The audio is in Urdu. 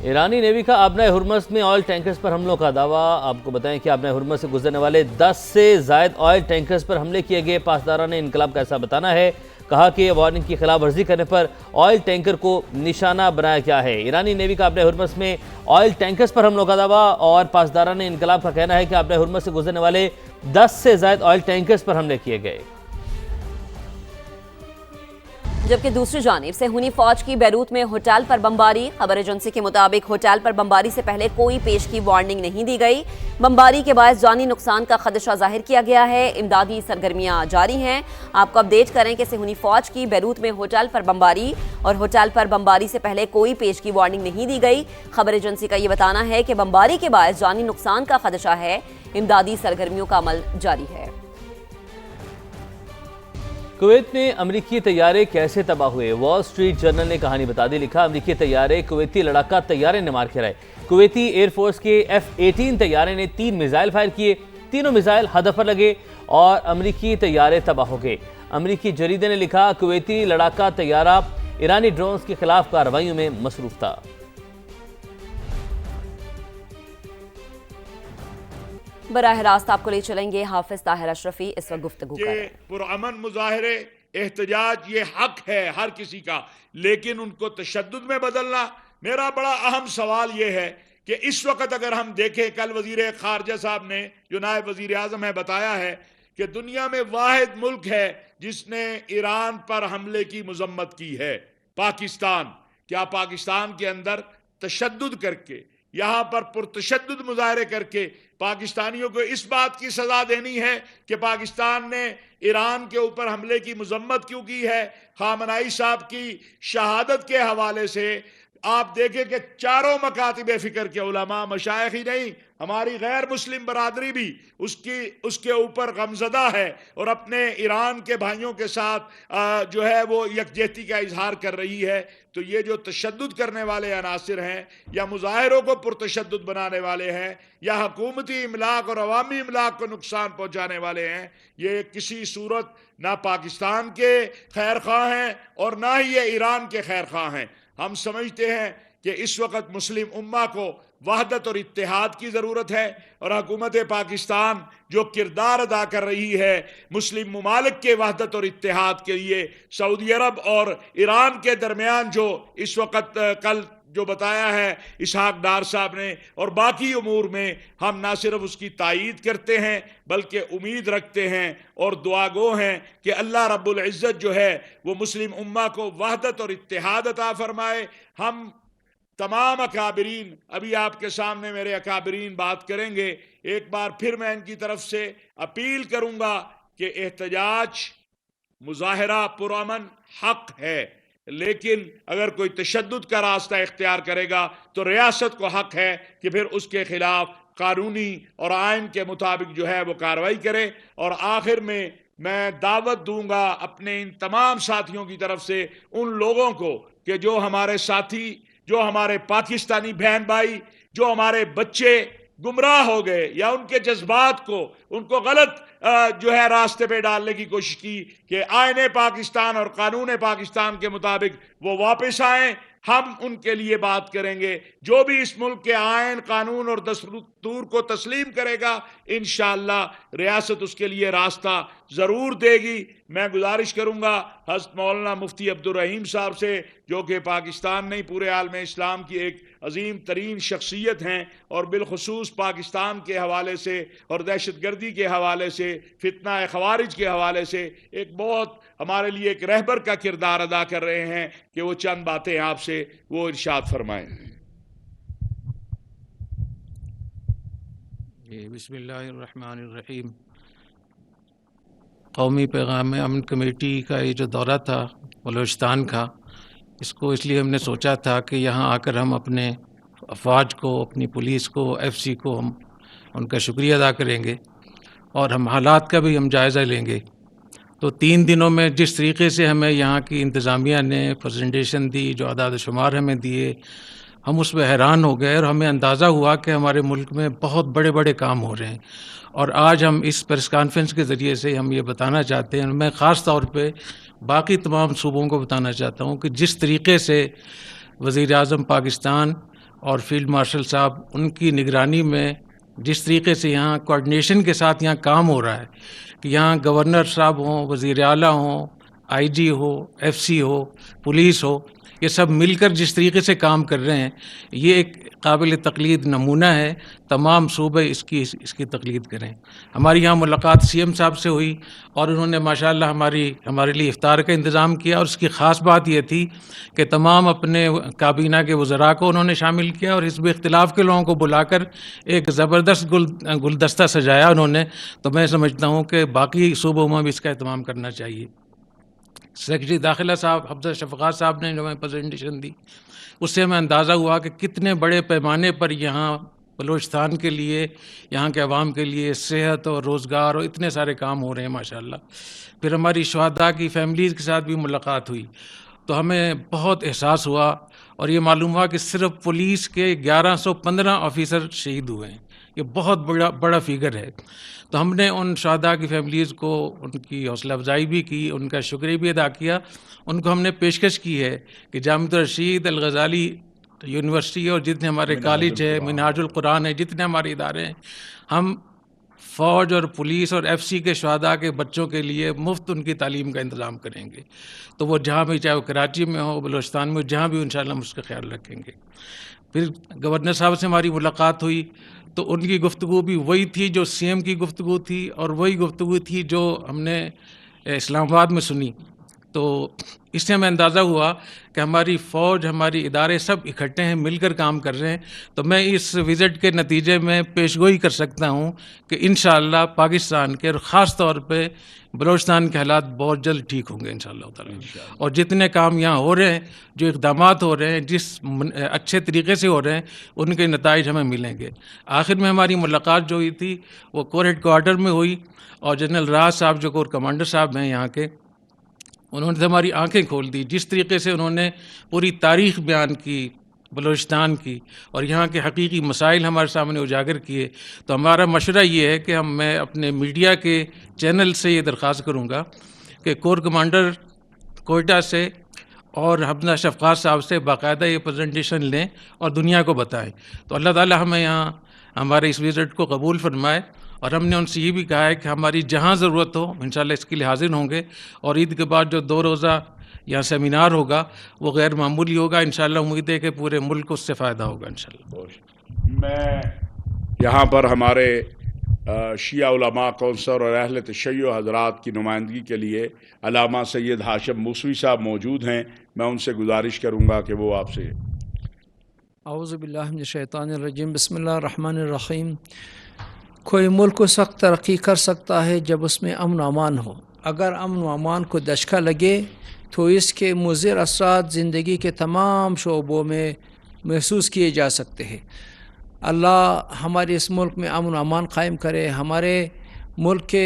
ایرانی نیوی کا آبنۂ ہرمز میں آئل ٹینکرز پر حملوں کا دعویٰ۔ آپ کو بتائیں کہ آبنۂ ہرمز سے گزرنے والے 10 سے زائد آئل ٹینکرز پر حملے کیے گئے۔ پاسداران انقلاب کا ایسا بتانا ہے، کہا کہ وارننگ کی خلاف ورزی کرنے پر آئل ٹینکر کو نشانہ بنایا گیا ہے۔ ایرانی نیوی کا آبنۂ ہرمز میں آئل ٹینکرز پر حملوں کا دعویٰ، اور پاسداران انقلاب کا کہنا ہے کہ آبنۂ ہرمز سے گزرنے والے 10 سے زائد آئل ٹینکرز پر حملے کیے گئے۔ جبکہ دوسری جانب صہیونی فوج کی بیروت میں ہوٹل پر بمباری۔ خبر ایجنسی کے مطابق ہوٹل پر بمباری سے پہلے کوئی پیشگی وارننگ نہیں دی گئی۔ بمباری کے باعث جانی نقصان کا خدشہ ظاہر کیا گیا ہے۔ امدادی سرگرمیاں جاری ہیں۔ آپ کو اپڈیٹ کریں کہ صہیونی فوج کی بیروت میں ہوٹل پر بمباری، اور ہوٹل پر بمباری سے پہلے کوئی پیشگی وارننگ نہیں دی گئی۔ خبر ایجنسی کا یہ بتانا ہے کہ بمباری کے باعث جانی نقصان کا خدشہ ہے۔ امدادی سرگرمیوں کا عمل جاری ہے۔ کویت میں امریکی طیارے کیسے تباہ ہوئے؟ وال سٹریٹ جرنل نے کہانی بتا دی۔ لکھا، امریکی طیارے کویتی لڑاکا طیارے نے مار گرائے۔ کویتی ایئر فورس کے F-18 طیارے نے 3 میزائل فائر کیے، تینوں میزائل ہدف پر لگے اور امریکی طیارے تباہ ہو گئے۔ امریکی جریدے نے لکھا، کویتی لڑاکا طیارہ ایرانی ڈرونز کے خلاف کارروائیوں میں مصروف تھا۔ براہ راست آپ کو لے چلیں گے حافظ طاہر اشرفی، اس وقت گفتگو کر رہے ہیں۔ پرامن مظاہرے، احتجاج، یہ حق ہے ہر کسی کا، لیکن ان کو تشدد میں بدلنا، میرا بڑا اہم سوال یہ ہے کہ اس وقت اگر ہم دیکھیں، کل وزیر خارجہ صاحب نے جو نائب وزیر اعظم ہے بتایا ہے کہ دنیا میں واحد ملک ہے جس نے ایران پر حملے کی مذمت کی ہے، پاکستان۔ کیا پاکستان کے اندر تشدد کر کے، یہاں پر پرتشدد مظاہرے کر کے پاکستانیوں کو اس بات کی سزا دینی ہے کہ پاکستان نے ایران کے اوپر حملے کی مذمت کیوں کی ہے؟ خامنائی صاحب کی شہادت کے حوالے سے آپ دیکھیں کہ چاروں مکاتب فکر کے علماء، مشائخ ہی نہیں، ہماری غیر مسلم برادری بھی اس کے اوپر غمزدہ ہے اور اپنے ایران کے بھائیوں کے ساتھ جو ہے وہ یکجہتی کا اظہار کر رہی ہے۔ تو یہ جو تشدد کرنے والے عناصر ہیں، یا مظاہروں کو پرتشدد بنانے والے ہیں، یا حکومتی املاک اور عوامی املاک کو نقصان پہنچانے والے ہیں، یہ کسی صورت نہ پاکستان کے خیر خواہ ہیں اور نہ ہی یہ ایران کے خیر خواہ ہیں۔ ہم سمجھتے ہیں کہ اس وقت مسلم امہ کو وحدت اور اتحاد کی ضرورت ہے، اور حکومت پاکستان جو کردار ادا کر رہی ہے مسلم ممالک کے وحدت اور اتحاد کے لیے، سعودی عرب اور ایران کے درمیان جو اس وقت کل جو بتایا ہے اسحاق ڈار صاحب نے، اور باقی امور میں ہم نہ صرف اس کی تائید کرتے ہیں بلکہ امید رکھتے ہیں اور دعا گو ہیں کہ اللہ رب العزت جو ہے وہ مسلم امہ کو وحدت اور اتحاد عطا فرمائے۔ ہم تمام اکابرین، ابھی آپ کے سامنے میرے اکابرین بات کریں گے، ایک بار پھر میں ان کی طرف سے اپیل کروں گا کہ احتجاج، مظاہرہ پرامن حق ہے، لیکن اگر کوئی تشدد کا راستہ اختیار کرے گا تو ریاست کو حق ہے کہ پھر اس کے خلاف قانونی اور آئین کے مطابق جو ہے وہ کارروائی کرے۔ اور آخر میں دعوت دوں گا اپنے ان تمام ساتھیوں کی طرف سے ان لوگوں کو کہ جو ہمارے ساتھی، جو ہمارے پاکستانی بہن بھائی، جو ہمارے بچے گمراہ ہو گئے یا ان کے جذبات کو، ان کو غلط جو ہے راستے پہ ڈالنے کی کوشش کی کہ آئین پاکستان اور قانون پاکستان کے مطابق وہ واپس آئیں، ہم ان کے لیے بات کریں گے۔ جو بھی اس ملک کے آئین، قانون اور دستور کو تسلیم کرے گا، انشاءاللہ ریاست اس کے لیے راستہ ضرور دے گی۔ میں گزارش کروں گا حضرت مولانا مفتی عبدالرحیم صاحب سے، جو کہ پاکستان نہیں پورے عالم اسلام کی ایک عظیم ترین شخصیت ہیں، اور بالخصوص پاکستان کے حوالے سے اور دہشت گردی کے حوالے سے، فتنہ خوارج کے حوالے سے ایک بہت ہمارے لیے ایک رہبر کا کردار ادا کر رہے ہیں، کہ وہ چند باتیں آپ سے وہ ارشاد فرمائیں۔ بسم اللہ الرحمن الرحیم۔ قومی پیغام امن کمیٹی کا یہ جو دورہ تھا بلوچستان کا، اس کو اس لیے ہم نے سوچا تھا کہ یہاں آ کر ہم اپنے افواج کو، اپنی پولیس کو، FC کو ہم ان کا شکریہ ادا کریں گے، اور ہم حالات کا بھی ہم جائزہ لیں گے۔ تو 3 دنوں میں جس طریقے سے ہمیں یہاں کی انتظامیہ نے پریزنٹیشن دی، جو اعداد و شمار ہمیں دیے، ہم اس میں حیران ہو گئے، اور ہمیں اندازہ ہوا کہ ہمارے ملک میں بہت بڑے بڑے کام ہو رہے ہیں۔ اور آج ہم اس پریس کانفرنس کے ذریعے سے ہم یہ بتانا چاہتے ہیں، میں خاص طور پہ باقی تمام صوبوں کو بتانا چاہتا ہوں کہ جس طریقے سے وزیر اعظم پاکستان اور فیلڈ مارشل صاحب ان کی نگرانی میں جس طریقے سے یہاں کوآرڈینیشن کے ساتھ یہاں کام ہو رہا ہے کہ یہاں گورنر صاحب ہوں، وزیر اعلیٰ ہوں، آئی جی ہو، ایف سی ہو، پولیس ہو، یہ سب مل کر جس طریقے سے کام کر رہے ہیں، یہ ایک قابل تقلید نمونہ ہے. تمام صوبے اس کی تقلید کریں. ہماری یہاں ملاقات سی ایم صاحب سے ہوئی اور انہوں نے ماشاءاللہ ہمارے لیے افطار کا انتظام کیا، اور اس کی خاص بات یہ تھی کہ تمام اپنے کابینہ کے وزراء کو انہوں نے شامل کیا اور حزب اختلاف کے لوگوں کو بلا کر ایک زبردست گلدستہ سجایا انہوں نے. تو میں سمجھتا ہوں کہ باقی صوبوں میں بھی اس کا اہتمام کرنا چاہیے. سیکرٹری داخلہ صاحب حفظہ شفقات صاحب نے جو ہمیں پریزنٹیشن دی، اس سے ہمیں اندازہ ہوا کہ کتنے بڑے پیمانے پر یہاں بلوچستان کے لیے، یہاں کے عوام کے لیے صحت اور روزگار اور اتنے سارے کام ہو رہے ہیں ماشاءاللہ. پھر ہماری شہداء کی فیملیز کے ساتھ بھی ملاقات ہوئی تو ہمیں بہت احساس ہوا اور یہ معلوم ہوا کہ صرف پولیس کے 1115 آفیسر شہید ہوئے ہیں. یہ بہت بڑا فگر ہے. تو ہم نے ان شہداء کی فیملیز کو ان کی حوصلہ افزائی بھی کی، ان کا شکریہ بھی ادا کیا. ان کو ہم نے پیشکش کی ہے کہ جامعۃ الرشید، الغزالی یونیورسٹی اور جتنے ہمارے کالج ہے، منہاج القرآن ہے، جتنے ہمارے ادارے ہیں، ہم فوج اور پولیس اور ایف سی کے شہداء کے بچوں کے لیے مفت ان کی تعلیم کا انتظام کریں گے. تو وہ جہاں بھی، چاہے وہ کراچی میں ہو، بلوچستان میں، جہاں بھی انشاءاللہ ہم اس کا خیال رکھیں گے. پھر گورنر صاحب سے ہماری ملاقات ہوئی تو ان کی گفتگو بھی وہی تھی جو سی ایم کی گفتگو تھی اور وہی گفتگو تھی جو ہم نے اسلام آباد میں سنی. تو اس سے ہمیں اندازہ ہوا کہ ہماری فوج، ہماری ادارے سب اکٹھے ہیں، مل کر کام کر رہے ہیں. تو میں اس وزٹ کے نتیجے میں پیشگوئی کر سکتا ہوں کہ انشاءاللہ پاکستان کے اور خاص طور پہ بلوچستان کے حالات بہت جلد ٹھیک ہوں گے انشاءاللہ تعالی. اور جتنے کام یہاں ہو رہے ہیں، جو اقدامات ہو رہے ہیں، جس اچھے طریقے سے ہو رہے ہیں، ان کے نتائج ہمیں ملیں گے. آخر میں ہماری ملاقات جو ہوئی تھی وہ کور ہیڈ کوارٹر میں ہوئی اور جنرل راز صاحب جو کور کمانڈر صاحب ہیں یہاں کے، انہوں نے ہماری آنکھیں کھول دی. جس طریقے سے انہوں نے پوری تاریخ بیان کی بلوچستان کی اور یہاں کے حقیقی مسائل ہمارے سامنے اجاگر کیے. تو ہمارا مشورہ یہ ہے کہ میں اپنے میڈیا کے چینل سے یہ درخواست کروں گا کہ کور کمانڈر کوئٹہ سے اور حفظہ شفقات صاحب سے باقاعدہ یہ پریزنٹیشن لیں اور دنیا کو بتائیں. تو اللہ تعالی ہمیں یہاں ہمارے اس وزٹ کو قبول فرمائے. اور ہم نے ان سے یہ بھی کہا ہے کہ ہماری جہاں ضرورت ہو انشاءاللہ اس کے لیے حاضر ہوں گے. اور عید کے بعد جو 2 روزہ یہاں سیمینار ہوگا وہ غیر معمولی ہوگا. انشاءاللہ امید ہے کہ پورے ملک کو اس سے فائدہ ہوگا انشاءاللہ. میں یہاں پر ہمارے شیعہ علماء کونسل اور اہل تشیع حضرات کی نمائندگی کے لیے علامہ سید ہاشم موسوی صاحب موجود ہیں. میں ان سے گزارش کروں گا کہ وہ آپ سے. اعوذ باللہ من الشیطان الرجیم، بسم اللہ الرحمن الرحیم. کوئی ملک اس وقت ترقی کر سکتا ہے جب اس میں امن و امان ہو. اگر امن و امان کو دھچکا لگے تو اس کے مضر اثرات زندگی کے تمام شعبوں میں محسوس کیے جا سکتے ہیں. اللہ ہمارے اس ملک میں امن و امان قائم کرے. ہمارے ملک کے